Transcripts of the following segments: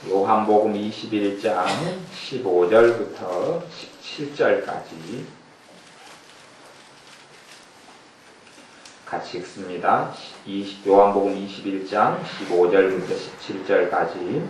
요한복음 21장 15절부터 17절까지 같이 읽습니다. 요한복음 21장 15절부터 17절까지.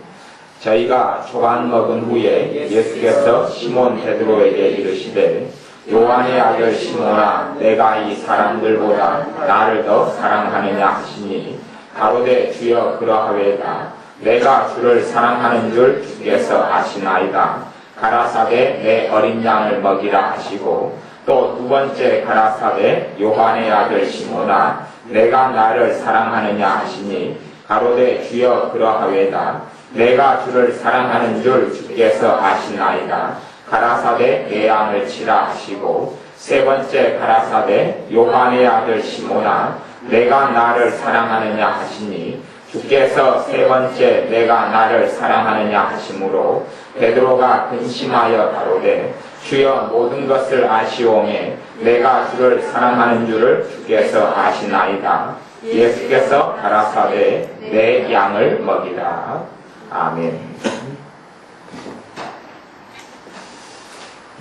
저희가 조반 먹은 후에 예수께서 시몬 베드로에게 이르시되 요한의 아들 시몬아, 내가 이 사람들보다 나를 더 사랑하느냐 하시니 가로되 주여 그러하외다. 내가 주를 사랑하는 줄 주께서 아시나이다. 가라사대 내 어린 양을 먹이라 하시고, 또 두 번째 가라사대 요한의 아들 시몬아, 내가 나를 사랑하느냐 하시니 가로되 주여 그러하외다. 내가 주를 사랑하는 줄 주께서 아시나이다. 가라사대 내 양을 치라 하시고, 세 번째 가라사대 요한의 아들 시몬아, 내가 나를 사랑하느냐 하시니 주께서 세 번째 내가 나를 사랑하느냐 하시므로 베드로가 근심하여 가로되 주여 모든 것을 아시오매 내가 주를 사랑하는 줄을 주께서 아시나이다. 예수께서 가라사대 내 양을 먹이라. 아멘.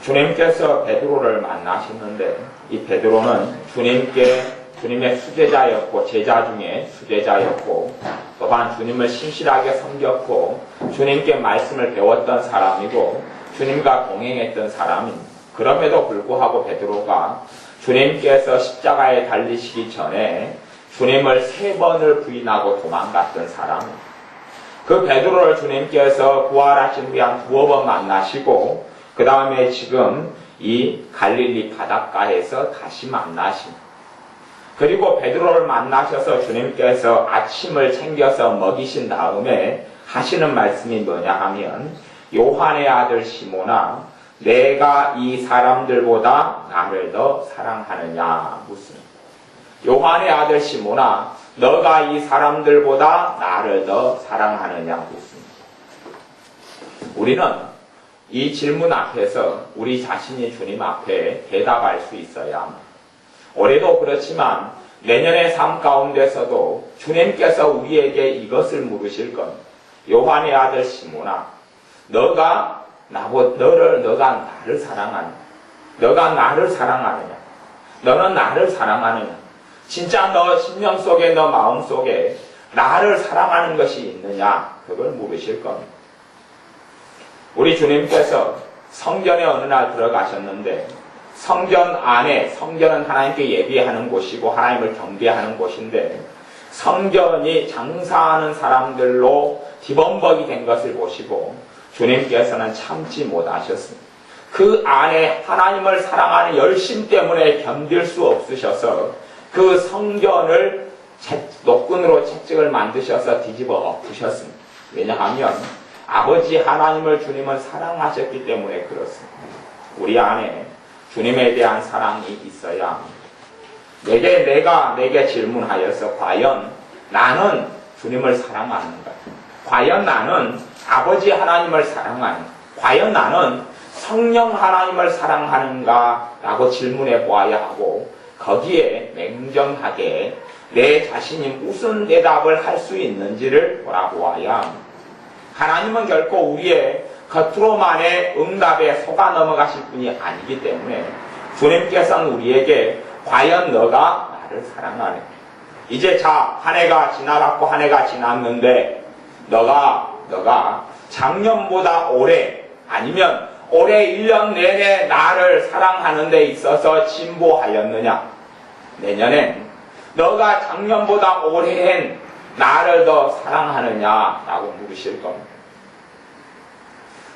주님께서 베드로를 만나셨는데 이 베드로는 주님의 수제자였고 제자 중에 수제자였고 또한 주님을 신실하게 섬겼고 주님께 말씀을 배웠던 사람이고 주님과 동행했던 사람입니다. 그럼에도 불구하고 베드로가 주님께서 십자가에 달리시기 전에 주님을 3번을 부인하고 도망갔던 사람입니다. 그 베드로를 주님께서 부활하신 후에 한 2번 만나시고 그 다음에 지금 이 갈릴리 바닷가에서 다시 만나십니다. 그리고 베드로를 만나셔서 주님께서 아침을 챙겨서 먹이신 다음에 하시는 말씀이 뭐냐 하면 요한의 아들 시몬아, 내가 이 사람들보다 나를 더 사랑하느냐 묻습니다. 요한의 아들 시몬아, 너가 이 사람들보다 나를 더 사랑하느냐 묻습니다. 우리는 이 질문 앞에서 우리 자신이 주님 앞에 대답할 수 있어야 합니다. 올해도 그렇지만 내년의 삶 가운데서도 주님께서 우리에게 이것을 물으실 겁니다. 요한의 아들 시몬아, 너가 나를 사랑하느냐? 너가 나를 사랑하느냐? 너는 나를 사랑하느냐? 진짜 너 심령 속에 너 마음 속에 나를 사랑하는 것이 있느냐? 그걸 물으실 겁니다. 우리 주님께서 성전에 어느 날 들어가셨는데 성전 안에, 성전은 하나님께 예비하는 곳이고 하나님을 경배하는 곳인데 성전이 장사하는 사람들로 뒤범벅이 된 것을 보시고 주님께서는 참지 못하셨습니다. 그 안에 하나님을 사랑하는 열심 때문에 견딜 수 없으셔서 그 성전을 노끈으로 채찍을 만드셔서 뒤집어 엎으셨습니다. 왜냐하면 아버지 하나님을 주님은 사랑하셨기 때문에 그렇습니다. 우리 안에 주님에 대한 사랑이 있어야 합니다. 내게 질문하여서 과연 나는 주님을 사랑하는가? 과연 나는 아버지 하나님을 사랑하는가? 과연 나는 성령 하나님을 사랑하는가? 라고 질문해 보아야 하고 거기에 냉정하게 내 자신이 무슨 대답을 할 수 있는지를 돌아보아야 합니다. 하나님은 결코 우리의 겉으로만의 응답에 속아 넘어가실 분이 아니기 때문에 주님께서는 우리에게 과연 너가 나를 사랑하네. 이제 한 해가 지나갔고 한 해가 지났는데 너가 작년보다 올해 아니면 올해 1년 내내 나를 사랑하는 데 있어서 진보하였느냐? 내년엔 너가 작년보다 올해엔 나를 더 사랑하느냐라고 물으실 겁니다.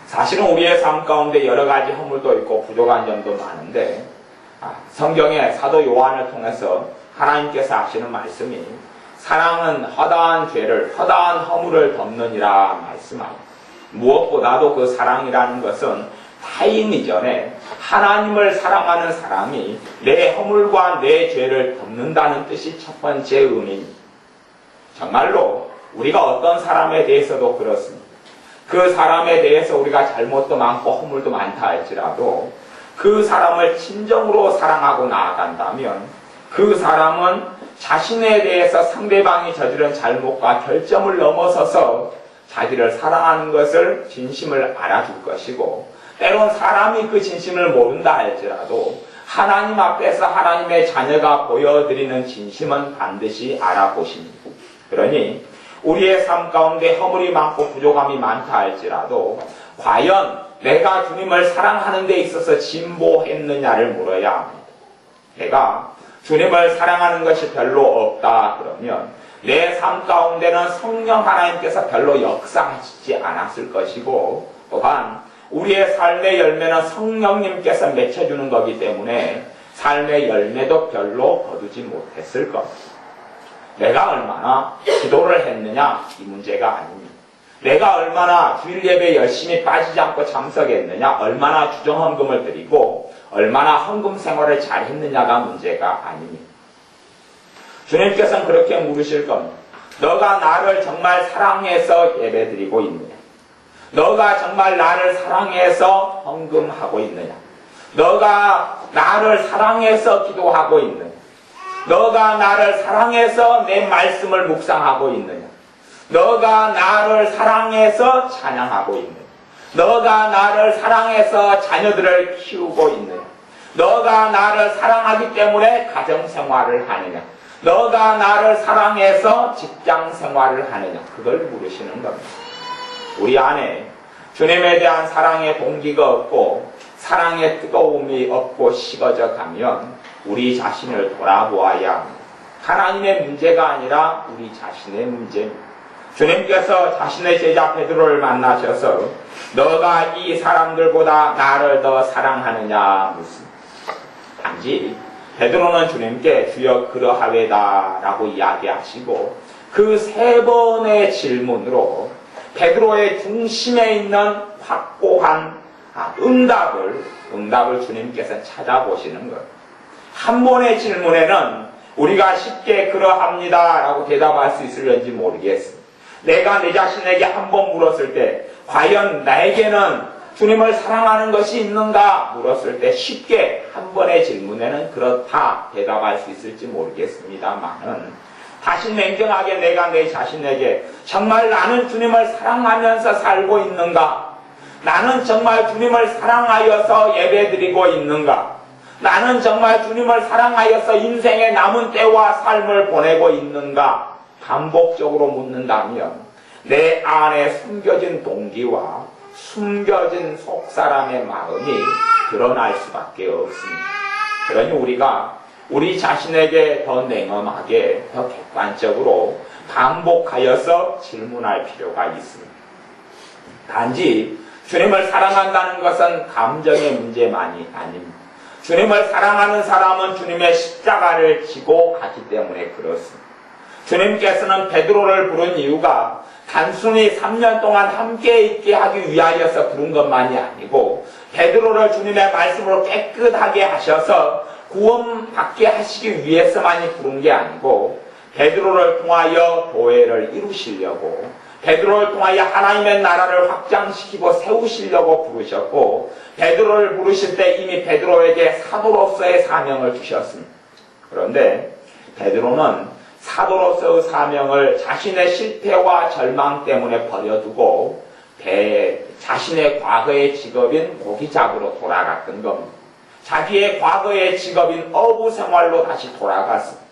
사실은 우리의 삶 가운데 여러 가지 허물도 있고 부족한 점도 많은데 성경의 사도 요한을 통해서 하나님께서 하시는 말씀이 사랑은 허다한 죄를, 허다한 허물을 덮느니라 말씀합니다. 무엇보다도 그 사랑이라는 것은 타인 이전에 하나님을 사랑하는 사람이 내 허물과 내 죄를 덮는다는 뜻이 첫 번째 의미입니다. 정말로 우리가 어떤 사람에 대해서도 그렇습니다. 그 사람에 대해서 우리가 잘못도 많고 허물도 많다 할지라도 그 사람을 진정으로 사랑하고 나아간다면 그 사람은 자신에 대해서 상대방이 저지른 잘못과 결점을 넘어서서 자기를 사랑하는 것을 진심을 알아줄 것이고, 때론 사람이 그 진심을 모른다 할지라도 하나님 앞에서 하나님의 자녀가 보여드리는 진심은 반드시 알아보십니다. 그러니 우리의 삶 가운데 허물이 많고 부족함이 많다 할지라도 과연 내가 주님을 사랑하는 데 있어서 진보했느냐를 물어야 합니다. 내가 주님을 사랑하는 것이 별로 없다 그러면 내 삶 가운데는 성령 하나님께서 별로 역사하시지 않았을 것이고, 또한 우리의 삶의 열매는 성령님께서 맺혀주는 거기 때문에 삶의 열매도 별로 거두지 못했을 겁니다. 내가 얼마나 기도를 했느냐 이 문제가 아닙니다. 내가 얼마나 주일 예배에 열심히 빠지지 않고 참석했느냐, 얼마나 주정헌금을 드리고 얼마나 헌금 생활을 잘 했느냐가 문제가 아닙니다. 주님께서는 그렇게 물으실 겁니다. 너가 나를 정말 사랑해서 예배드리고 있느냐? 너가 정말 나를 사랑해서 헌금하고 있느냐? 너가 나를 사랑해서 기도하고 있느냐? 너가 나를 사랑해서 내 말씀을 묵상하고 있느냐? 너가 나를 사랑해서 찬양하고 있느냐? 너가 나를 사랑해서 자녀들을 키우고 있느냐? 너가 나를 사랑하기 때문에 가정생활을 하느냐? 너가 나를 사랑해서 직장생활을 하느냐? 그걸 물으시는 겁니다. 우리 안에 주님에 대한 사랑의 동기가 없고 사랑의 뜨거움이 없고 식어져 가면 우리 자신을 돌아보아야 합니다. 하나님의 문제가 아니라 우리 자신의 문제입니다. 주님께서 자신의 제자 베드로를 만나셔서 너가 이 사람들보다 나를 더 사랑하느냐 묻습니다. 단지 베드로는 주님께 주여 그러하외다 라고 이야기하시고 그 3번의 질문으로 베드로의 중심에 있는 확고한 응답을 주님께서 찾아보시는 거예요. 한 번의 질문에는 우리가 쉽게 그러합니다 라고 대답할 수 있을는지 모르겠습니다. 내가 내 자신에게 한 번 물었을 때 과연 나에게는 주님을 사랑하는 것이 있는가 물었을 때 쉽게 한 번의 질문에는 그렇다 대답할 수 있을지 모르겠습니다만은 다시 냉정하게 내가 내 자신에게 정말 나는 주님을 사랑하면서 살고 있는가? 나는 정말 주님을 사랑하여서 예배드리고 있는가? 나는 정말 주님을 사랑하여서 인생의 남은 때와 삶을 보내고 있는가? 반복적으로 묻는다면 내 안에 숨겨진 동기와 숨겨진 속사람의 마음이 드러날 수밖에 없습니다. 그러니 우리가 우리 자신에게 더 냉엄하게, 더 객관적으로 반복하여서 질문할 필요가 있습니다. 단지 주님을 사랑한다는 것은 감정의 문제만이 아닙니다. 주님을 사랑하는 사람은 주님의 십자가를 지고 가기 때문에 그렇습니다. 주님께서는 베드로를 부른 이유가 단순히 3년 동안 함께 있게 하기 위하여서 부른 것만이 아니고 베드로를 주님의 말씀으로 깨끗하게 하셔서 구원받게 하시기 위해서만이 부른 게 아니고 베드로를 통하여 교회를 이루시려고 베드로를 통하여 하나님의 나라를 확장시키고 세우시려고 부르셨고 베드로를 부르실 때 이미 베드로에게 사도로서의 사명을 주셨습니다. 그런데 베드로는 사도로서의 사명을 자신의 실패와 절망 때문에 버려두고 자신의 과거의 직업인 고기잡으로 돌아갔던 겁니다. 자기의 과거의 직업인 어부 생활로 다시 돌아갔습니다.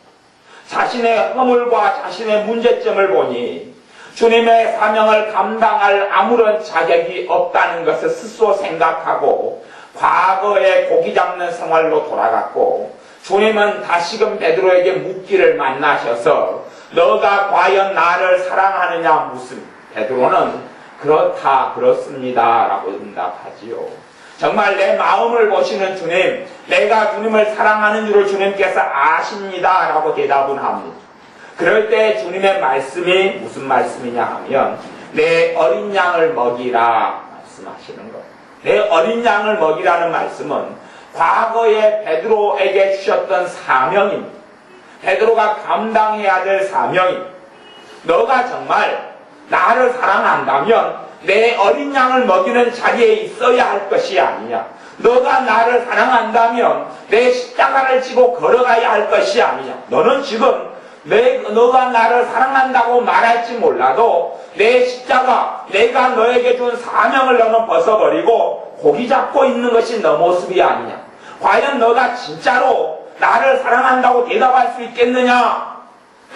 자신의 허물과 자신의 문제점을 보니 주님의 사명을 감당할 아무런 자격이 없다는 것을 스스로 생각하고 과거의 고기 잡는 생활로 돌아갔고 주님은 다시금 베드로에게 묻기를 만나셔서 너가 과연 나를 사랑하느냐 묻습니다. 베드로는 그렇다 그렇습니다 라고 응답하지요. 정말 내 마음을 보시는 주님, 내가 주님을 사랑하는 줄을 주님께서 아십니다 라고 대답은 합니다. 그럴 때 주님의 말씀이 무슨 말씀이냐 하면 내 어린 양을 먹이라 말씀하시는 거예요. 내 어린 양을 먹이라는 말씀은 과거에 베드로에게 주셨던 사명입니다. 베드로가 감당해야 될 사명입니다. 너가 정말 나를 사랑한다면 내 어린 양을 먹이는 자리에 있어야 할 것이 아니냐. 너가 나를 사랑한다면 내 십자가를 지고 걸어가야 할 것이 아니냐. 너는 지금 너가 나를 사랑한다고 말할지 몰라도 내 십자가, 내가 너에게 준 사명을 너는 벗어버리고 고기 잡고 있는 것이 너 모습이 아니냐. 과연 너가 진짜로 나를 사랑한다고 대답할 수 있겠느냐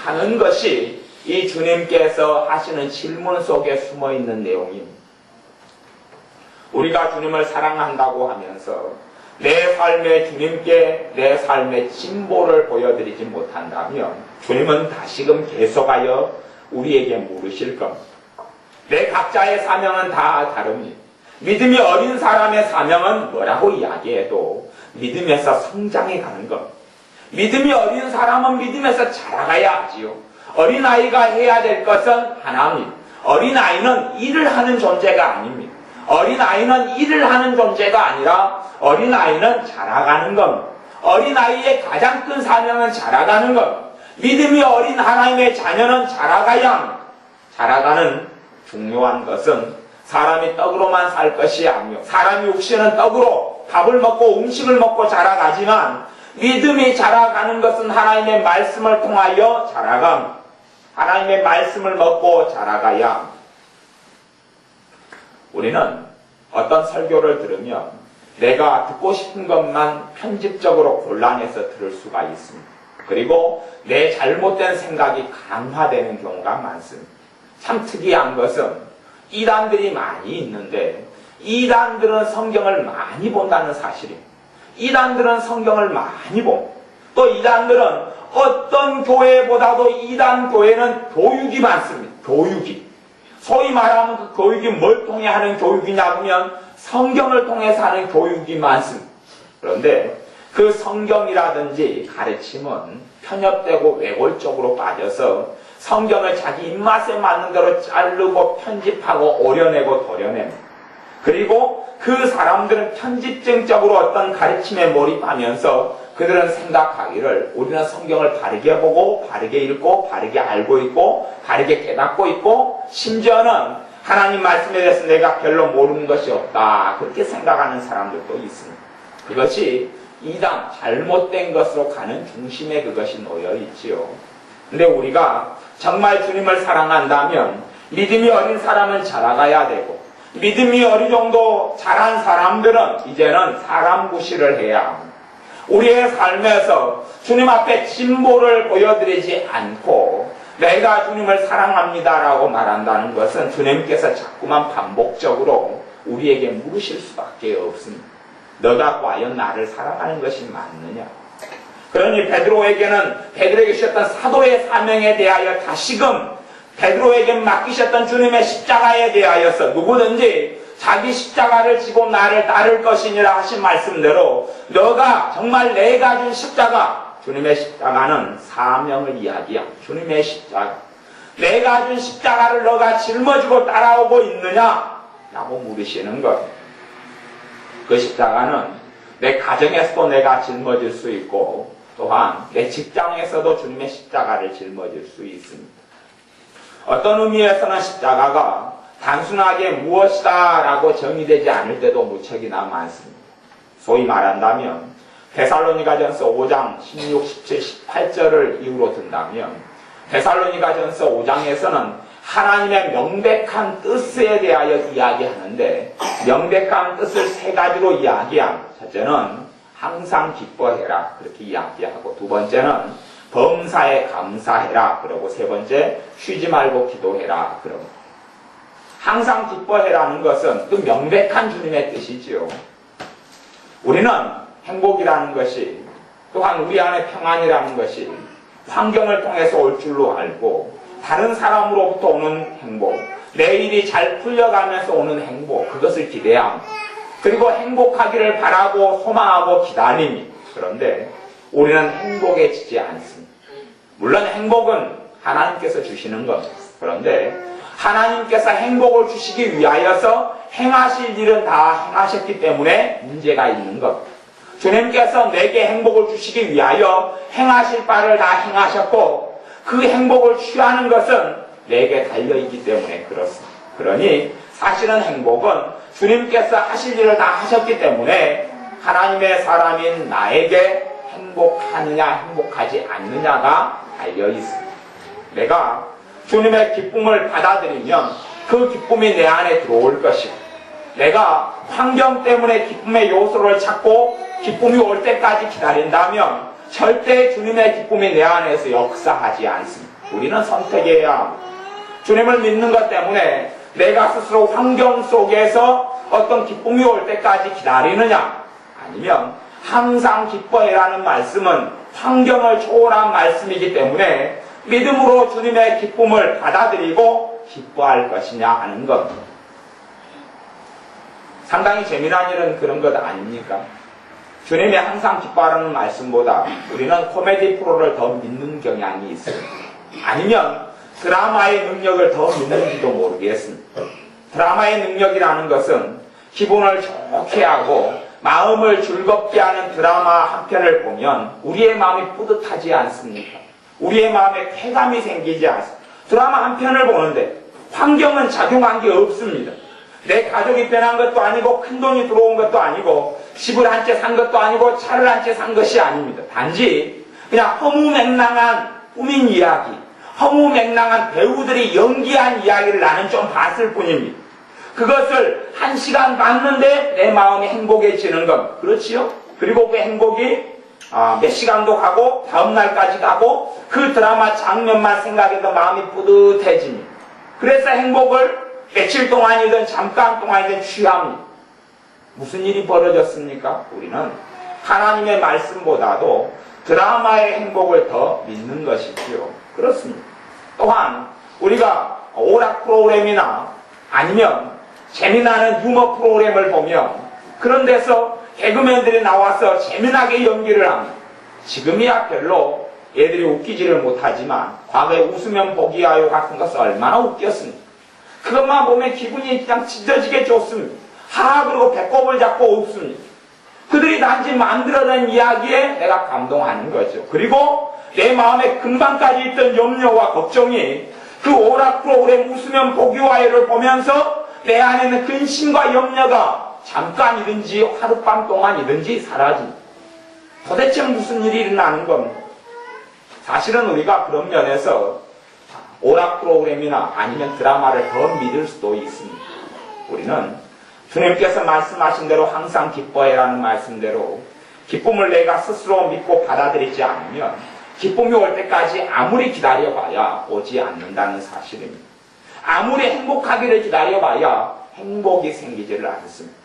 하는 것이 이 주님께서 하시는 질문 속에 숨어있는 내용입니다. 우리가 주님을 사랑한다고 하면서 내 삶에 주님께 내 삶의 진보를 보여드리지 못한다면 주님은 다시금 계속하여 우리에게 물으실 겁니다. 내 각자의 사명은 다 다릅니다. 믿음이 어린 사람의 사명은 뭐라고 이야기해도 믿음에서 성장해 가는 겁니다. 믿음이 어린 사람은 믿음에서 자라가야 하지요. 어린아이가 해야 될 것은 하나입니다. 어린아이는 일을 하는 존재가 아닙니다. 어린아이는 일을 하는 존재가 아니라 어린아이는 자라가는 겁니다. 어린아이의 가장 큰 사명은 자라가는 겁니다. 믿음이 어린 하나님의 자녀는 자라가야 합니다. 자라가는 중요한 것은 사람이 떡으로만 살 것이 아니요. 사람이 육신은 떡으로 밥을 먹고 음식을 먹고 자라가지만 믿음이 자라가는 것은 하나님의 말씀을 통하여 자라갑니다. 하나님의 말씀을 먹고 자라가야 합니다. 우리는 어떤 설교를 들으면 내가 듣고 싶은 것만 편집적으로 골라내서 들을 수가 있습니다. 그리고 내 잘못된 생각이 강화되는 경우가 많습니다. 참 특이한 것은 이단들이 많이 있는데 이단들은 성경을 많이 본다는 사실입니다. 이단들은 성경을 많이 봅니다. 또 이단들은 어떤 교회보다도 이단 교회는 교육이 많습니다. 교육이. 소위 말하면 그 교육이 뭘 통해 하는 교육이냐 하면 성경을 통해서 하는 교육이 많습니다. 그런데 그 성경이라든지 가르침은 편협되고 외골적으로 빠져서 성경을 자기 입맛에 맞는 대로 자르고 편집하고 오려내고 도려냅니다. 그리고 그 사람들은 편집증적으로 어떤 가르침에 몰입하면서 그들은 생각하기를 우리는 성경을 바르게 보고 바르게 읽고 바르게 알고 있고 바르게 깨닫고 있고 심지어는 하나님 말씀에 대해서 내가 별로 모르는 것이 없다 그렇게 생각하는 사람들도 있습니다. 그것이 이단 잘못된 것으로 가는 중심에 그것이 놓여 있지요. 근데 우리가 정말 주님을 사랑한다면 믿음이 어린 사람은 자라가야 되고 믿음이 어느 정도 자란 사람들은 이제는 사람 구실을 해야 합니다. 우리의 삶에서 주님 앞에 진보를 보여드리지 않고 내가 주님을 사랑합니다라고 말한다는 것은 주님께서 자꾸만 반복적으로 우리에게 물으실 수밖에 없습니다. 너가 과연 나를 사랑하는 것이 맞느냐? 그러니 베드로에게 주셨던 사도의 사명에 대하여 다시금 베드로에게 맡기셨던 주님의 십자가에 대하여서 누구든지 자기 십자가를 지고 나를 따를 것이니라 하신 말씀대로 너가 정말 내가 준 십자가, 주님의 십자가는 사명을 이야기합니다. 주님의 십자가. 내가 준 십자가를 너가 짊어지고 따라오고 있느냐? 라고 물으시는 것. 그 십자가는 내 가정에서도 내가 짊어질 수 있고 또한 내 직장에서도 주님의 십자가를 짊어질 수 있습니다. 어떤 의미에서는 십자가가 단순하게 무엇이다 라고 정의되지 않을 때도 무척이나 많습니다. 소위 말한다면 데살로니가전서 5장 16, 17, 18절을 이유로 든다면 데살로니가전서 5장에서는 하나님의 명백한 뜻에 대하여 이야기하는데 명백한 뜻을 세 가지로 이야기합니다. 첫째는 항상 기뻐해라 그렇게 이야기하고 두 번째는 범사에 감사해라 그러고 세 번째 쉬지 말고 기도해라 그러고 항상 기뻐해라는 것은 그 명백한 주님의 뜻이지요. 우리는 행복이라는 것이 또한 우리 안에 평안이라는 것이 환경을 통해서 올 줄로 알고 다른 사람으로부터 오는 행복, 내 일이 잘 풀려가면서 오는 행복 그것을 기대함 그리고 행복하기를 바라고 소망하고 기다림이 그런데 우리는 행복에 지지 않습니다. 물론 행복은 하나님께서 주시는 겁니다. 그런데 하나님께서 행복을 주시기 위하여서 행하실 일은 다 행하셨기 때문에 문제가 있는 겁니다. 주님께서 내게 행복을 주시기 위하여 행하실 바를 다 행하셨고 그 행복을 취하는 것은 내게 달려있기 때문에 그렇습니다. 그러니 사실은 행복은 주님께서 하실 일을 다 하셨기 때문에 하나님의 사람인 나에게 행복하느냐 행복하지 않느냐가 달려 있습니다. 내가 주님의 기쁨을 받아들이면 그 기쁨이 내 안에 들어올 것이고, 내가 환경 때문에 기쁨의 요소를 찾고 기쁨이 올 때까지 기다린다면 절대 주님의 기쁨이 내 안에서 역사하지 않습니다. 우리는 선택해야 합니다. 주님을 믿는 것 때문에 내가 스스로 환경 속에서 어떤 기쁨이 올 때까지 기다리느냐, 아니면 항상 기뻐해라는 말씀은 환경을 초월한 말씀이기 때문에 믿음으로 주님의 기쁨을 받아들이고 기뻐할 것이냐 하는 것. 상당히 재미난 일은 그런 것 아닙니까? 주님이 항상 기뻐하라는 말씀보다 우리는 코미디 프로를 더 믿는 경향이 있어요. 아니면 드라마의 능력을 더 믿는지도 모르겠습니다. 드라마의 능력이라는 것은 기분을 좋게 하고 마음을 즐겁게 하는 드라마 한 편을 보면 우리의 마음이 뿌듯하지 않습니까? 우리의 마음에 쾌감이 생기지 않습니다. 드라마 한 편을 보는데 환경은 작용한 게 없습니다. 내 가족이 변한 것도 아니고 큰돈이 들어온 것도 아니고 집을 한 채 산 것도 아니고 차를 한 채 산 것이 아닙니다. 단지 그냥 허무맹랑한 꾸민 이야기, 허무맹랑한 배우들이 연기한 이야기를 나는 좀 봤을 뿐입니다. 그것을 1시간 봤는데 내 마음이 행복해지는 것, 그렇지요? 그리고 그 행복이 몇 시간도 가고 다음날까지 가고 그 드라마 장면만 생각해도 마음이 뿌듯해집니다. 그래서 행복을 며칠 동안이든 잠깐 동안이든 취합니다. 무슨 일이 벌어졌습니까? 우리는 하나님의 말씀보다도 드라마의 행복을 더 믿는 것이지요. 그렇습니다. 또한 우리가 오락 프로그램이나 아니면 재미나는 유머 프로그램을 보면 그런 데서 개그맨들이 나와서 재미나게 연기를 합니다. 지금이야 별로 애들이 웃기지를 못하지만 과거에 웃으면 보기 하요 같은 것은 얼마나 웃겼습니까? 그것만 보면 기분이 그냥 찢어지게 좋습니다. 그리고 배꼽을 잡고 웃습니다. 그들이 단지 만들어낸 이야기에 내가 감동하는 거죠. 그리고 내 마음에 금방까지 있던 염려와 걱정이 그 오락 프로그램 웃으면 보기 와요를 보면서 내 안에 있는 근심과 염려가 잠깐이든지 하룻밤 동안이든지 사라집니다. 도대체 무슨 일이 일어나는 겁니까? 사실은 우리가 그런 면에서 오락 프로그램이나 아니면 드라마를 더 믿을 수도 있습니다. 우리는 주님께서 말씀하신 대로 항상 기뻐해라는 말씀대로 기쁨을 내가 스스로 믿고 받아들이지 않으면 기쁨이 올 때까지 아무리 기다려봐야 오지 않는다는 사실입니다. 아무리 행복하기를 기다려봐야 행복이 생기지를 않습니다.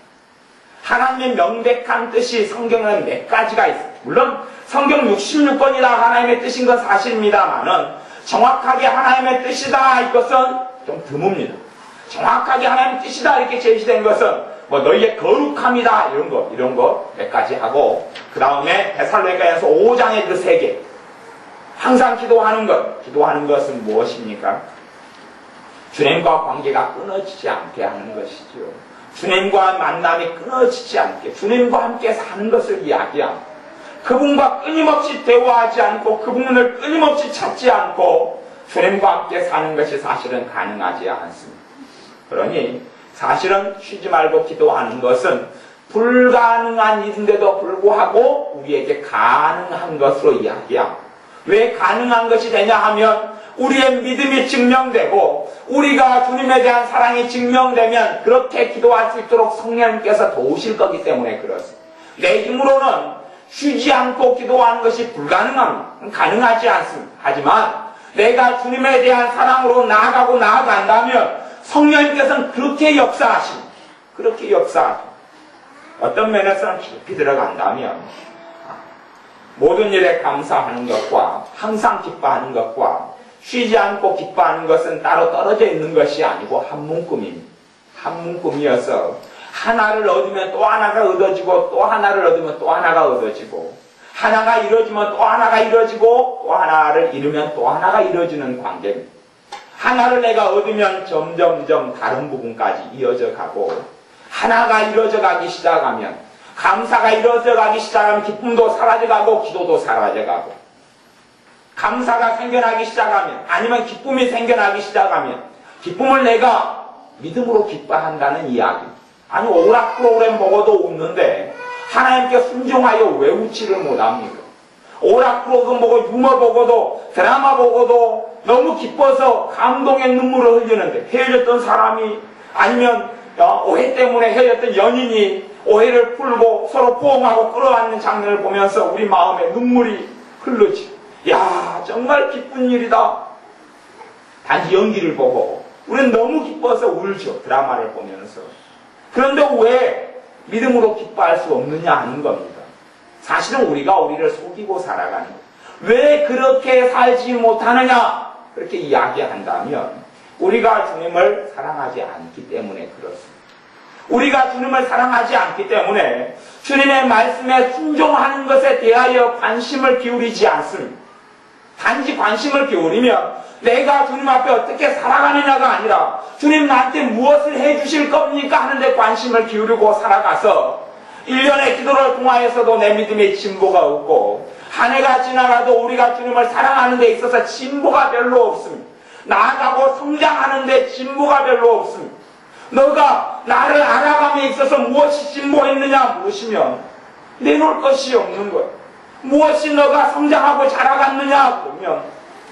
하나님의 명백한 뜻이 성경에는 몇 가지가 있습니다. 물론 성경 66권이 다 하나님의 뜻인 건 사실입니다만은 정확하게 하나님의 뜻이다 이것은 좀 드뭅니다. 정확하게 하나님의 뜻이다 이렇게 제시된 것은 뭐 너희의 거룩함이다 이런 거 몇 가지 하고 그 다음에 데살로니가전서 5장의 그 3개 항상 기도하는 것은 무엇입니까? 주님과 관계가 끊어지지 않게 하는 것이지요. 주님과 만남이 끊어지지 않게 주님과 함께 사는 것을 이야기합니다. 그분과 끊임없이 대화하지 않고 그분을 끊임없이 찾지 않고 주님과 함께 사는 것이 사실은 가능하지 않습니다. 그러니 사실은 쉬지 말고 기도하는 것은 불가능한 일인데도 불구하고 우리에게 가능한 것으로 이야기합니다. 왜 가능한 것이 되냐 하면 우리의 믿음이 증명되고 우리가 주님에 대한 사랑이 증명되면 그렇게 기도할 수 있도록 성령님께서 도우실 거기 때문에 그렇습니다. 내 힘으로는 쉬지 않고 기도하는 것이 불가능합니다. 가능하지 않습니다. 하지만 내가 주님에 대한 사랑으로 나아간다면 성령님께서는 그렇게 역사하십니다. 그렇게 역사하십니다. 어떤 면에서는 깊이 들어간다면 모든 일에 감사하는 것과 항상 기뻐하는 것과 쉬지 않고 기뻐하는 것은 따로 떨어져 있는 것이 아니고 한 문구입니다. 한 문구이어서 하나를 얻으면 또 하나가 얻어지고 또 하나를 얻으면 또 하나가 얻어지고 하나가 이루어지면 또 하나가 이루어지고 또 하나를 이루면 또 하나가 이루어지는 관계입니다. 하나를 내가 얻으면 점점점 다른 부분까지 이어져 가고 하나가 이루어져 가기 시작하면 감사가 이루어져 가기 시작하면 기쁨도 사라져 가고 기도도 사라져 가고 감사가 생겨나기 시작하면 아니면 기쁨이 생겨나기 시작하면 기쁨을 내가 믿음으로 기뻐한다는 이야기. 아니 오락 프로그램 보고도 웃는데 하나님께 순종하여 왜 웃지를 못합니까? 오락프로그램 보고 유머 보고도 드라마 보고도 너무 기뻐서 감동의 눈물을 흘리는데 헤어졌던 사람이 아니면 오해 때문에 헤어졌던 연인이 오해를 풀고 서로 포옹하고 끌어안는 장면을 보면서 우리 마음에 눈물이 흐르지. 야, 정말 기쁜 일이다. 단지 연기를 보고 우리는 너무 기뻐서 울죠. 드라마를 보면서. 그런데 왜 믿음으로 기뻐할 수 없느냐 하는 겁니다. 사실은 우리가 우리를 속이고 살아가는 거예요. 왜 그렇게 살지 못하느냐? 그렇게 이야기한다면 우리가 주님을 사랑하지 않기 때문에 그렇습니다. 우리가 주님을 사랑하지 않기 때문에 주님의 말씀에 순종하는 것에 대하여 관심을 기울이지 않습니다. 단지 관심을 기울이면 내가 주님 앞에 어떻게 살아가느냐가 아니라 주님 나한테 무엇을 해주실 겁니까 하는데 관심을 기울이고 살아가서 1년의 기도를 통하여서도 내 믿음에 진보가 없고 한 해가 지나가도 우리가 주님을 사랑하는 데 있어서 진보가 별로 없습니다. 나아가고 성장하는 데 진보가 별로 없습니다. 너가 나를 알아감에 있어서 무엇이 진보했느냐 물으시면 내놓을 것이 없는 거예요. 무엇이 너가 성장하고 자라갔느냐 보면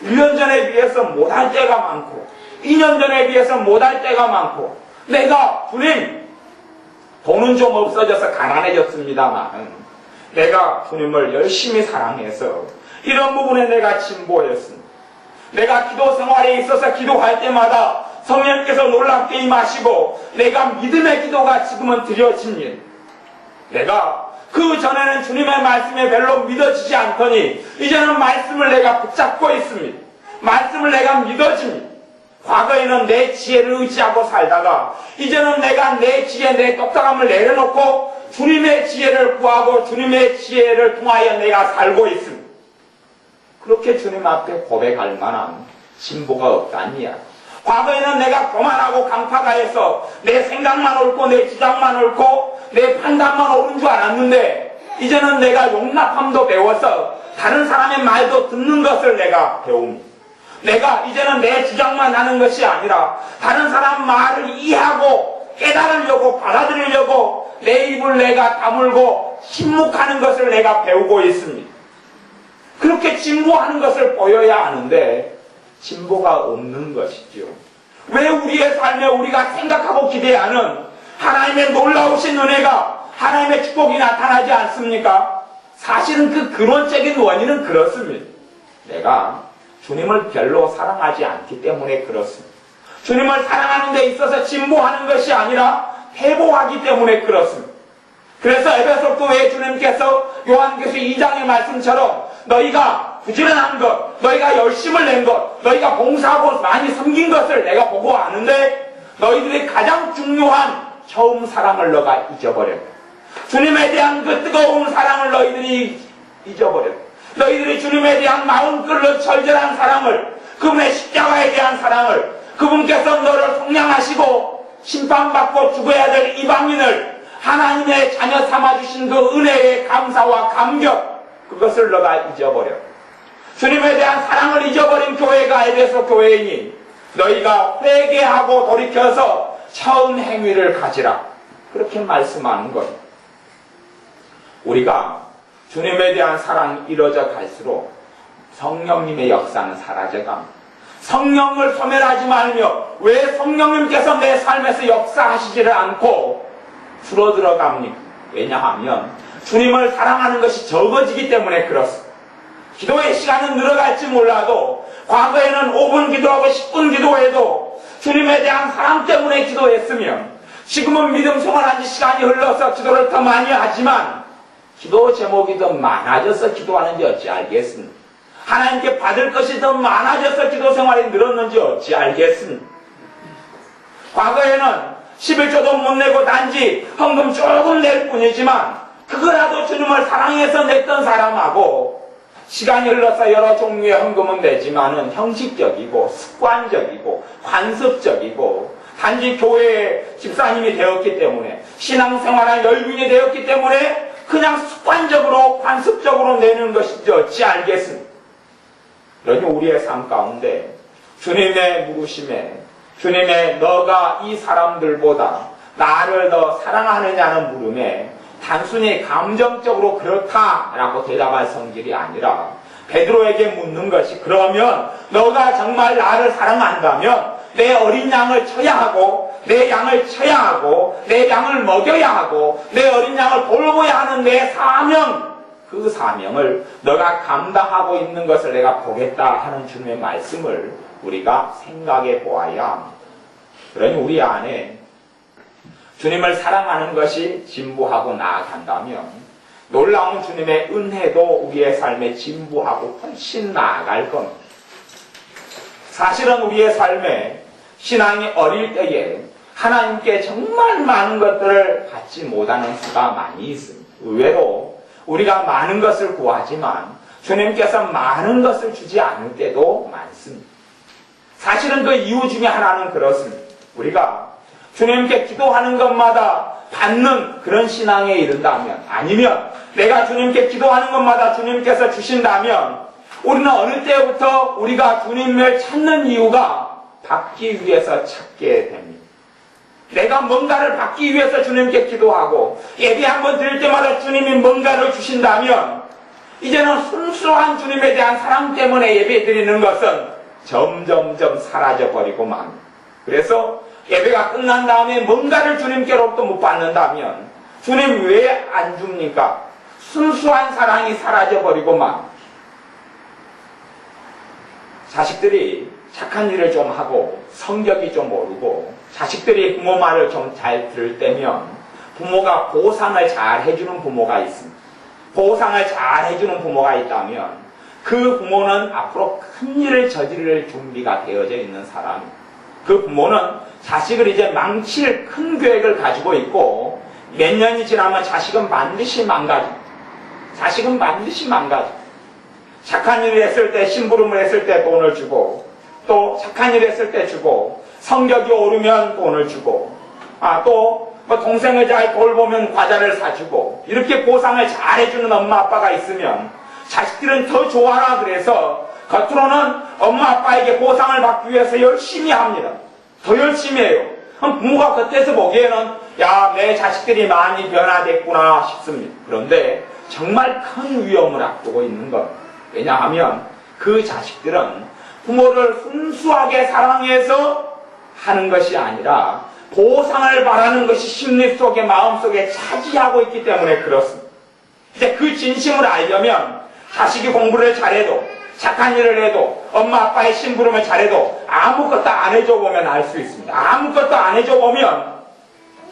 1년 전에 비해서 못할 때가 많고 2년 전에 비해서 못할 때가 많고 내가 주님 돈은 좀 없어져서 가난해졌습니다만 내가 주님을 열심히 사랑해서 이런 부분에 내가 진보했습니다. 내가 기도 생활에 있어서 기도할 때마다 성령께서 놀랍게 임하시고 내가 믿음의 기도가 지금은 드려집니다. 내가 그 전에는 주님의 말씀에 별로 믿어지지 않더니 이제는 말씀을 내가 붙잡고 있습니다. 말씀을 내가 믿어집니다. 과거에는 내 지혜를 의지하고 살다가 이제는 내가 내 지혜, 내 똑똑함을 내려놓고 주님의 지혜를 구하고 주님의 지혜를 통하여 내가 살고 있습니다. 그렇게 주님 앞에 고백할 만한 진보가 없다는 이야기. 과거에는 내가 교만하고 강파가해서 내 생각만 옳고 내 주장만 옳고 내 판단만 옳은 줄 알았는데 이제는 내가 용납함도 배워서 다른 사람의 말도 듣는 것을 내가 배웁니다. 내가 이제는 내 주장만 하는 것이 아니라 다른 사람 말을 이해하고 깨달으려고 받아들이려고 내 입을 내가 다물고 침묵하는 것을 내가 배우고 있습니다. 그렇게 진보하는 것을 보여야 하는데 진보가 없는 것이죠. 왜 우리의 삶에 우리가 생각하고 기대하는 하나님의 놀라우신 은혜가 하나님의 축복이 나타나지 않습니까? 사실은 그 근원적인 원인은 그렇습니다. 내가 주님을 별로 사랑하지 않기 때문에 그렇습니다. 주님을 사랑하는 데 있어서 진보하는 것이 아니라 회복하기 때문에 그렇습니다. 그래서 에베소 교회에 주님께서 요한계시록 2장의 말씀처럼 너희가 부지런한 것, 너희가 열심을 낸 것, 너희가 봉사하고 많이 섬긴 것을 내가 보고 아는데 너희들이 가장 중요한 처음 사랑을 너가 잊어버렸다. 주님에 대한 그 뜨거운 사랑을 너희들이 잊어버렸다. 너희들이 주님에 대한 마음 끓는 절절한 사랑을, 그분의 십자가에 대한 사랑을, 그분께서 너를 속량하시고 심판받고 죽어야 될 이방인을 하나님의 자녀 삼아주신 그 은혜의 감사와 감격, 그것을 너가 잊어버렸다. 주님에 대한 사랑을 잊어버린 교회가 에베소 교회이니 너희가 회개하고 돌이켜서 처음 행위를 가지라. 그렇게 말씀하는 것. 우리가 주님에 대한 사랑이 이루어져 갈수록 성령님의 역사는 사라져갑니다. 성령을 소멸하지 말며 왜 성령님께서 내 삶에서 역사하시지를 않고 줄어들어 갑니까? 왜냐하면 주님을 사랑하는 것이 적어지기 때문에 그렇습니다. 기도의 시간은 늘어갈지 몰라도 과거에는 5분 기도하고 10분 기도해도 주님에 대한 사랑 때문에 기도했으면 지금은 믿음 생활한 지 시간이 흘러서 기도를 더 많이 하지만 기도 제목이 더 많아져서 기도하는지 어찌 알겠습니까? 하나님께 받을 것이 더 많아져서 기도 생활이 늘었는지 어찌 알겠습니까? 과거에는 11조도 못 내고 단지 헌금 조금 낼 뿐이지만 그거라도 주님을 사랑해서 냈던 사람하고 시간이 흘러서 여러 종류의 헌금은 내지만은 형식적이고 습관적이고 관습적이고 단지 교회의 집사님이 되었기 때문에 신앙생활한 열빈이 되었기 때문에 그냥 습관적으로 관습적으로 내는 것이지 어찌 알겠습니까? 그러니 우리의 삶 가운데 주님의 물으심에 주님의 너가 이 사람들보다 나를 더 사랑하느냐는 물음에 단순히 감정적으로 그렇다라고 대답할 성질이 아니라 베드로에게 묻는 것이, 그러면 너가 정말 나를 사랑한다면 내 어린 양을 쳐야 하고 내 양을 쳐야 하고 내 양을 먹여야 하고 내 어린 양을 돌보야 하는 내 사명, 그 사명을 너가 감당하고 있는 것을 내가 보겠다 하는 주님의 말씀을 우리가 생각해 보아야 합니다. 그러니 우리 안에 주님을 사랑하는 것이 진부하고 나아간다면 놀라운 주님의 은혜도 우리의 삶에 진부하고 훨씬 나아갈 겁니다. 사실은 우리의 삶에 신앙이 어릴 때에 하나님께 정말 많은 것들을 받지 못하는 수가 많이 있습니다. 의외로 우리가 많은 것을 구하지만 주님께서 많은 것을 주지 않을 때도 많습니다. 사실은 그 이유 중에 하나는 그렇습니다. 우리가 주님께 기도하는 것마다 받는 그런 신앙에 이른다면, 아니면 내가 주님께 기도하는 것마다 주님께서 주신다면, 우리는 어느 때부터 우리가 주님을 찾는 이유가 받기 위해서 찾게 됩니다. 내가 뭔가를 받기 위해서 주님께 기도하고 예배 한번 드릴 때마다 주님이 뭔가를 주신다면, 이제는 순수한 주님에 대한 사랑 때문에 예배 드리는 것은 점점점 사라져버리고 맙니다. 그래서 예배가 끝난 다음에 뭔가를 주님께로부터 못 받는다면 주님 왜 안 줍니까? 순수한 사랑이 사라져버리고 맙니다. 자식들이 착한 일을 좀 하고 성격이 좀 오르고 자식들이 부모 말을 좀 잘 들을 때면 부모가 보상을 잘 해주는 부모가 있습니다. 보상을 잘 해주는 부모가 있다면 그 부모는 앞으로 큰 일을 저지를 준비가 되어져 있는 사람입니다. 그 부모는 자식을 이제 망칠 큰 계획을 가지고 있고 몇 년이 지나면 자식은 반드시 망가집니다. 자식은 반드시 망가집니다. 착한 일을 했을 때, 심부름을 했을 때 돈을 주고, 또 착한 일을 했을 때 주고, 성격이 오르면 돈을 주고, 또 동생을 잘 돌보면 과자를 사주고, 이렇게 보상을 잘 해주는 엄마 아빠가 있으면 자식들은 더 좋아라 그래서 겉으로는 엄마 아빠에게 보상을 받기 위해서 열심히 합니다. 더 열심히 해요. 그럼 부모가 겉에서 보기에는 야, 내 자식들이 많이 변화됐구나 싶습니다. 그런데 정말 큰 위험을 앞두고 있는 겁니다. 왜냐하면 그 자식들은 부모를 순수하게 사랑해서 하는 것이 아니라 보상을 바라는 것이 심리 속에, 마음 속에 차지하고 있기 때문에 그렇습니다. 이제 그 진심을 알려면 자식이 공부를 잘해도, 착한 일을 해도, 엄마 아빠의 심부름을 잘해도 아무것도 안 해줘 보면 알 수 있습니다. 아무것도 안 해줘 보면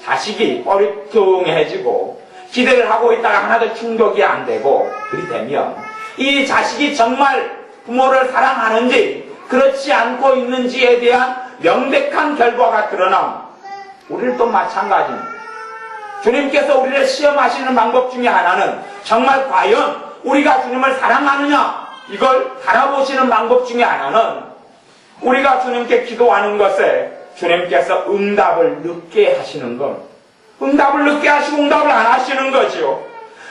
자식이 뻘쭘해지고 기대를 하고 있다가 하나도 충족이 안 되고, 그리 되면 이 자식이 정말 부모를 사랑하는지 그렇지 않고 있는지에 대한 명백한 결과가 드러납니다. 우리도 마찬가지입니다. 주님께서 우리를 시험하시는 방법 중에 하나는 정말 과연 우리가 주님을 사랑하느냐, 이걸 알아보시는 방법 중에 하나는 우리가 주님께 기도하는 것에 주님께서 응답을 늦게 하시는 것. 응답을 늦게 하시고 응답을 안 하시는 거죠.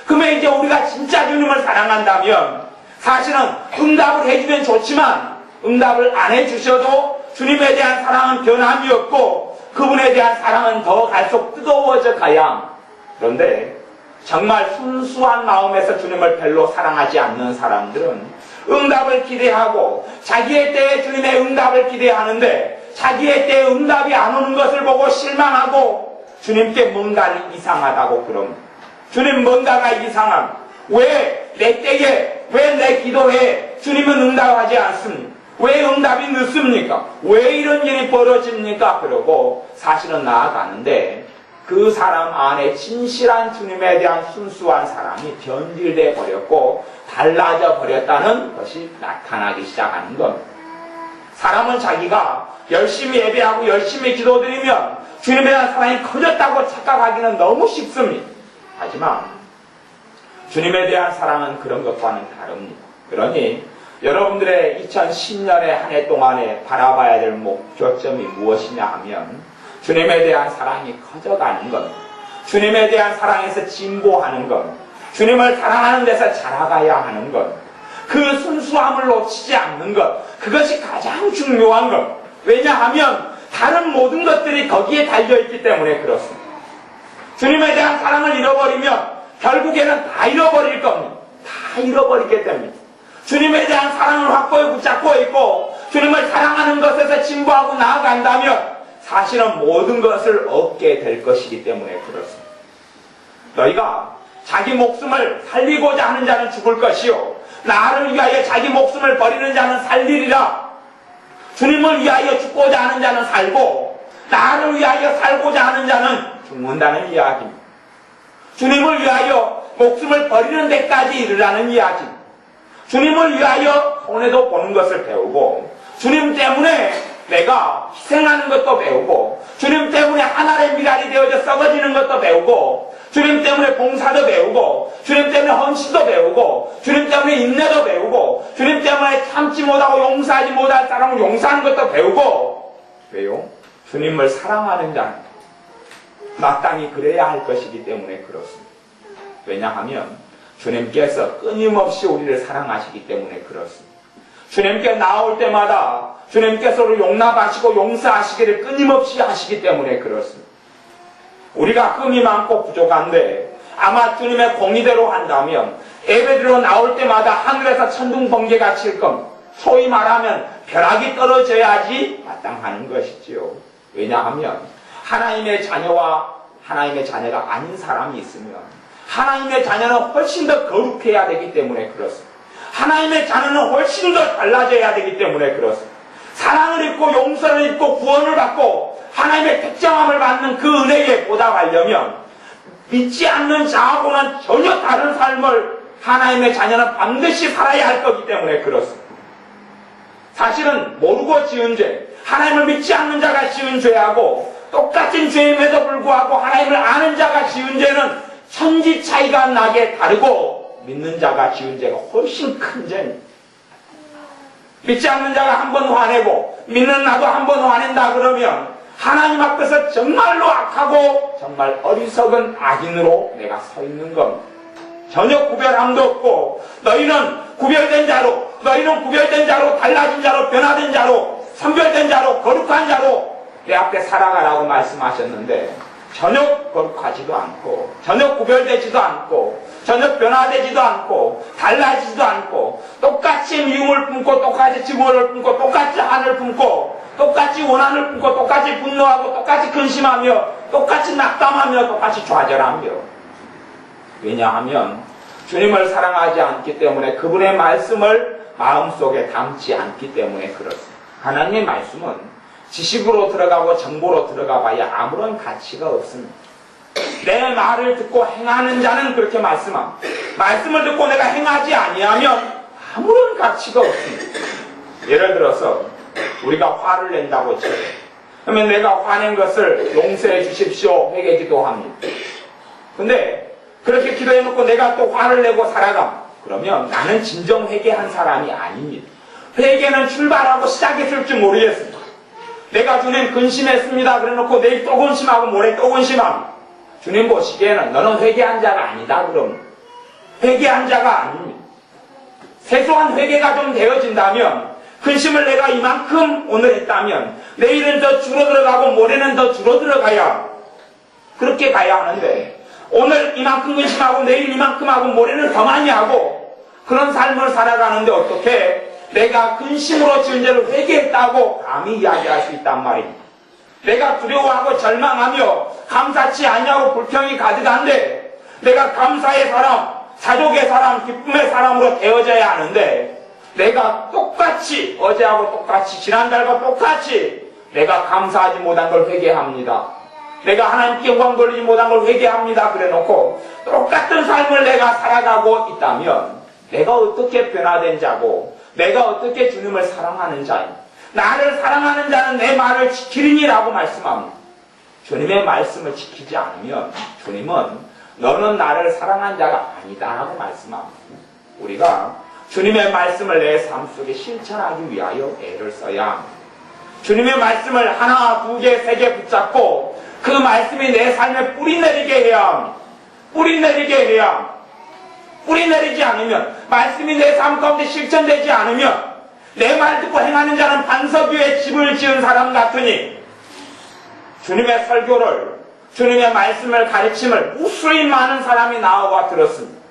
그러면 이제 우리가 진짜 주님을 사랑한다면 사실은 응답을 해주면 좋지만 응답을 안 해주셔도 주님에 대한 사랑은 변함이 없고 그분에 대한 사랑은 더 갈수록 뜨거워져 가야 합니다. 그런데 정말 순수한 마음에서 주님을 별로 사랑하지 않는 사람들은 응답을 기대하고 자기의 때에 주님의 응답을 기대하는데 자기의 때에 응답이 안 오는 것을 보고 실망하고 주님께 뭔가를 이상하다고 그럽니다. 주님 뭔가가 이상함. 왜 내 때에, 왜 내 기도에 주님은 응답하지 않습니까? 왜 응답이 늦습니까? 왜 이런 일이 벌어집니까? 그러고 사실은 나아가는데 그 사람 안에 진실한 주님에 대한 순수한 사랑이 변질되어 버렸고 달라져 버렸다는 것이 나타나기 시작하는 겁니다. 사람은 자기가 열심히 예배하고 열심히 기도드리면 주님에 대한 사랑이 커졌다고 착각하기는 너무 쉽습니다. 하지만 주님에 대한 사랑은 그런 것과는 다릅니다. 그러니 여러분들의 2010년의 한 해 동안에 바라봐야 될 목표점이 무엇이냐 하면 주님에 대한 사랑이 커져가는 것, 주님에 대한 사랑에서 진보하는 것, 주님을 사랑하는 데서 자라가야 하는 것, 그 순수함을 놓치지 않는 것, 그것이 가장 중요한 것. 왜냐하면 다른 모든 것들이 거기에 달려있기 때문에 그렇습니다. 주님에 대한 사랑을 잃어버리면 결국에는 다 잃어버릴 겁니다. 다 잃어버리게 됩니다. 주님에 대한 사랑을 확고히 붙잡고 있고 주님을 사랑하는 것에서 진보하고 나아간다면 사실은 모든 것을 얻게 될 것이기 때문에 그렇습니다. 너희가 자기 목숨을 살리고자 하는 자는 죽을 것이요 나를 위하여 자기 목숨을 버리는 자는 살리리라. 주님을 위하여 죽고자 하는 자는 살고 나를 위하여 살고자 하는 자는 죽는다는 이야기입니다. 주님을 위하여 목숨을 버리는 데까지 이르라는 이야기입니다. 주님을 위하여 손해도 보는 것을 배우고 주님 때문에 내가 희생하는 것도 배우고 주님 때문에 하나의 미랄이 되어져 썩어지는 것도 배우고 주님 때문에 봉사도 배우고 주님 때문에 헌신도 배우고 주님 때문에 인내도 배우고 주님 때문에 참지 못하고 용서하지 못할 사람을 용서하는 것도 배우고 왜요? 주님을 사랑하는 자는 마땅히 그래야 할 것이기 때문에 그렇습니다. 왜냐하면 주님께서 끊임없이 우리를 사랑하시기 때문에 그렇습니다. 주님께 나올 때마다 주님께서를 용납하시고 용서하시기를 끊임없이 하시기 때문에 그렇습니다. 우리가 흠이 많고 부족한데 아마 주님의 공의대로 한다면 예배드리러 나올 때마다 하늘에서 천둥 번개가 칠 겁니다. 소위 말하면 벼락이 떨어져야지 마땅하는 것이지요. 왜냐하면 하나님의 자녀와 하나님의 자녀가 아닌 사람이 있으면 하나님의 자녀는 훨씬 더 거룩해야 되기 때문에 그렇습니다. 하나님의 자녀는 훨씬 더 달라져야 되기 때문에 그렇습니다. 사랑을 입고 용서를 입고 구원을 받고 하나님의 택정함을 받는 그 은혜에 보답하려면 믿지 않는 자하고는 전혀 다른 삶을 하나님의 자녀는 반드시 살아야 할 거기 때문에 그렇습니다. 사실은 모르고 지은 죄, 하나님을 믿지 않는 자가 지은 죄하고 똑같은 죄임에도 불구하고 하나님을 아는 자가 지은 죄는 천지 차이가 나게 다르고 믿는 자가 지은 죄가 훨씬 큰 죄입니다. 믿지 않는 자가 한 번 화내고 믿는 나도 한 번 화낸다 그러면 하나님 앞에서 정말로 악하고 정말 어리석은 악인으로 내가 서 있는 겁니다. 전혀 구별함도 없고 너희는 구별된 자로 달라진 자로 변화된 자로 선별된 자로 거룩한 자로 내 앞에 살아가라고 말씀하셨는데 전혀 거룩하지도 않고 전혀 구별되지도 않고 전혀 변화되지도 않고 달라지지도 않고 똑같이 미움을 품고 똑같이 증오를 품고 똑같이 한을 품고 똑같이 원한을 품고 똑같이 분노하고 똑같이 근심하며 똑같이 낙담하며 똑같이 좌절하며 왜냐하면 주님을 사랑하지 않기 때문에 그분의 말씀을 마음속에 담지 않기 때문에 그렇습니다. 하나님의 말씀은 지식으로 들어가고 정보로 들어가 봐야 아무런 가치가 없습니다. 내 말을 듣고 행하는 자는 그렇게 말씀합니다. 말씀을 듣고 내가 행하지 아니하면 아무런 가치가 없습니다. 예를 들어서 우리가 화를 낸다고 쳐요. 그러면 내가 화낸 것을 용서해 주십시오 회개 기도합니다. 근데 그렇게 기도해놓고 내가 또 화를 내고 살아가 그러면 나는 진정 회개한 사람이 아닙니다. 회개는 출발하고 시작했을 줄 모르겠습니다. 내가 주님 근심했습니다 그래놓고 내일 또 근심하고 모레 또 근심합니다. 주님 보시기에는 너는 회개한 자가 아니다 그럼 회개한 자가 아닙니다. 세소한 회개가 좀 되어진다면 근심을 내가 이만큼 오늘 했다면 내일은 더 줄어들어가고 모레는 더 줄어들어가야 그렇게 가야 하는데 오늘 이만큼 근심하고 내일 이만큼 하고 모레는 더 많이 하고 그런 삶을 살아가는데 어떻게 내가 근심으로 지은 죄를 회개했다고 감히 이야기할 수 있단 말입니다. 내가 두려워하고 절망하며 감사치 아니하고 불평이 가득한데 내가 감사의 사람, 사족의 사람, 기쁨의 사람으로 되어져야 하는데 내가 똑같이 어제하고 똑같이 지난달과 똑같이 내가 감사하지 못한 걸 회개합니다. 내가 하나님께 영광 돌리지 못한 걸 회개합니다. 그래놓고 똑같은 삶을 내가 살아가고 있다면 내가 어떻게 변화된 자고 내가 어떻게 주님을 사랑하는 자입니다. 나를 사랑하는 자는 내 말을 지키리니라고 말씀합니다. 주님의 말씀을 지키지 않으면 주님은 너는 나를 사랑한 자가 아니다 라고 말씀합니다. 우리가 주님의 말씀을 내 삶 속에 실천하기 위하여 애를 써야 합니다. 주님의 말씀을 하나, 두 개, 세 개 붙잡고 그 말씀이 내 삶에 뿌리 내리게 해야 합니다. 뿌리 내리게 해야 합니다. 뿌리 내리지 않으면 말씀이 내 삶 가운데 실천되지 않으면 내 말 듣고 행하는 자는 반석 위에 집을 지은 사람 같으니 주님의 설교를 주님의 말씀을 가르침을 무수히 많은 사람이 나오고 들었습니다.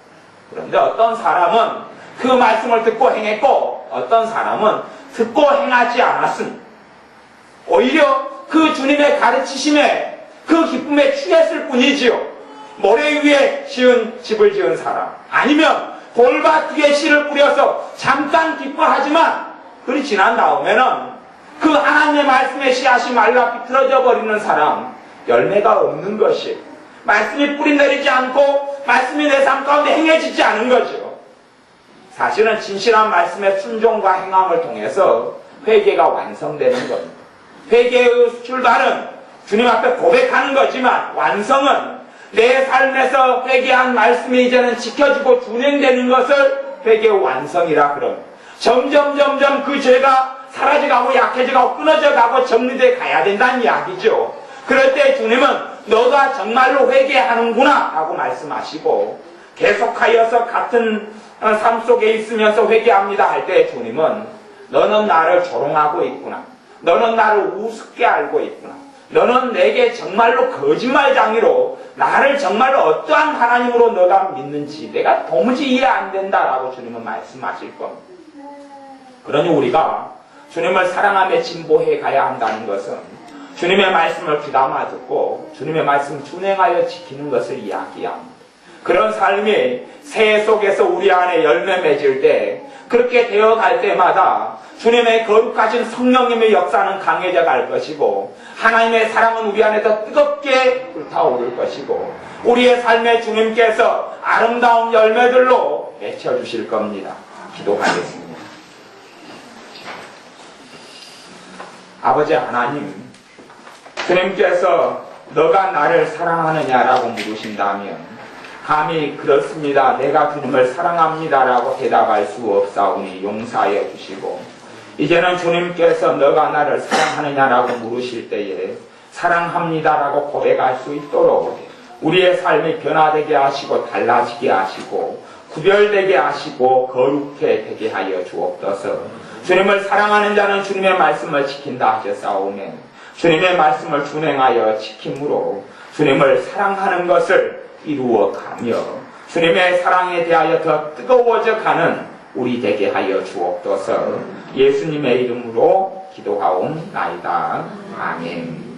그런데 어떤 사람은 그 말씀을 듣고 행했고 어떤 사람은 듣고 행하지 않았습니다. 오히려 그 주님의 가르치심에 그 기쁨에 취했을 뿐이지요. 모래 위에 집을 지은 사람, 아니면 돌밭 뒤에 씨를 뿌려서 잠깐 기뻐하지만 그리 지난 다음에는 그 하나님의 말씀에 씨앗이 말라 비틀어져 버리는 사람, 열매가 없는 것이, 말씀이 뿌리 내리지 않고 말씀이 내 삶 가운데 행해지지 않은 거죠. 사실은 진실한 말씀의 순종과 행함을 통해서 회개가 완성되는 겁니다. 회개의 출발은 주님 앞에 고백하는 거지만 완성은 내 삶에서 회개한 말씀이 이제는 지켜지고 준행되는 것을 회개의 완성이라 그럽니다. 점점 그 죄가 사라져가고 약해져가고 끊어져가고 정리되어 가야 된다는 이야기죠. 그럴 때 주님은 너가 정말로 회개하는구나 라고 말씀하시고 계속하여서 같은 삶 속에 있으면서 회개합니다 할 때 주님은 너는 나를 조롱하고 있구나. 너는 나를 우습게 알고 있구나. 너는 내게 정말로 거짓말장이로 나를 정말로 어떠한 하나님으로 너가 믿는지 내가 도무지 이해 안 된다라고 주님은 말씀하실 겁니다. 그러니 우리가 주님을 사랑하며 진보해 가야 한다는 것은 주님의 말씀을 귀담아 듣고 주님의 말씀 준행하여 지키는 것을 이야기합니다. 그런 삶이 새 속에서 우리 안에 열매 맺을 때 그렇게 되어갈 때마다 주님의 거룩하신 성령님의 역사는 강해져 갈 것이고 하나님의 사랑은 우리 안에 더 뜨겁게 불타오를 것이고 우리의 삶에 주님께서 아름다운 열매들로 맺혀주실 겁니다. 기도하겠습니다. 아버지 하나님, 주님께서 너가 나를 사랑하느냐라고 물으신다면 감히 그렇습니다. 내가 주님을 사랑합니다라고 대답할 수 없사오니 용서하여 주시고 이제는 주님께서 너가 나를 사랑하느냐라고 물으실 때에 사랑합니다라고 고백할 수 있도록 우리의 삶이 변화되게 하시고 달라지게 하시고 구별되게 하시고 거룩해 되게 하여 주옵소서. 주님을 사랑하는 자는 주님의 말씀을 지킨다 하셨사오매 주님의 말씀을 준행하여 지킴으로 주님을 사랑하는 것을 이루어가며 주님의 사랑에 대하여 더 뜨거워져 가는 우리 되게 하여 주옵소서. 예수님의 이름으로 기도하옵나이다. 아멘.